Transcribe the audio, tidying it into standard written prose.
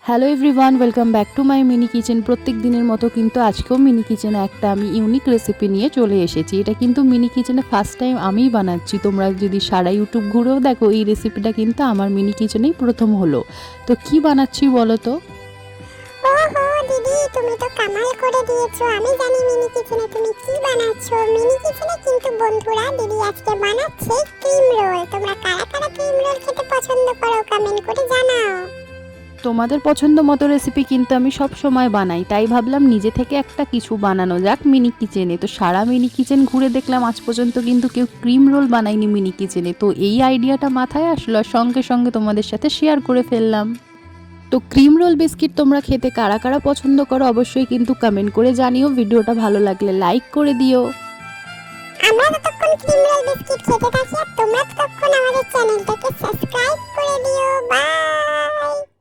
Hello everyone, welcome back to my mini kitchen. প্রত্যেক দিনের মতো কিন্তু আজকেও মিনি কিচেনে একটা আমি ইউনিক রেসিপি নিয়ে চলে এসেছি। এটা কিন্তু মিনি কিচেনে ফার্স্ট টাইম আমিই বানাচ্ছি। তোমরা যদি সারা ইউটিউব ঘুরেও দেখো, এই রেসিপিটা কিন্তু আমার মিনি কিচেনেই প্রথম হলো। তো কি বানাচ্ছি বলো তো? ওহো দিদি, তুমি তো কামাল করে দিয়েছো। আমি জানি মিনি কিচেনে তুমি কি বানাচ্ছো। মিনি কিচেনে কিন্তু বন্ধুরা, দিদি আজকে বানাচ্ছে ক্রিম রোল। তোমরা কারা কারা ক্রিম রোল খেতে পছন্দ করো কমেন্ট করে জানাও। তোমাদের পছন্দ মতো রেসিপি কিন্তু আমি সব সময় বানাই, তাই ভাবলাম নিজে থেকে একটা কিছু বানানো যাক মিনি কিচেনে। তো সারা মিনি কিচেন ঘুরে দেখলাম আজ পর্যন্ত কিন্তু কেউ ক্রিম রোল বানায়নি মিনি কিচেনে। তো এই আইডিয়াটা মাথায় আসলো আর সঙ্গে সঙ্গে তোমাদের সাথে শেয়ার করে ফেললাম। তো ক্রিম রোল বিস্কিট তোমরা খেতে কারা কারা পছন্দ করো অবশ্যই কিন্তু কমেন্ট করে জানিও। ভিডিওটা ভালো লাগলে লাইক করে দিও। আমরা ততক্ষণ ক্রিম রোল বিস্কিট খেতে থাকি আর তোমরা ততক্ষণ আমাদের চ্যানেলটাকে সাবস্ক্রাইব করে দিও। বাই।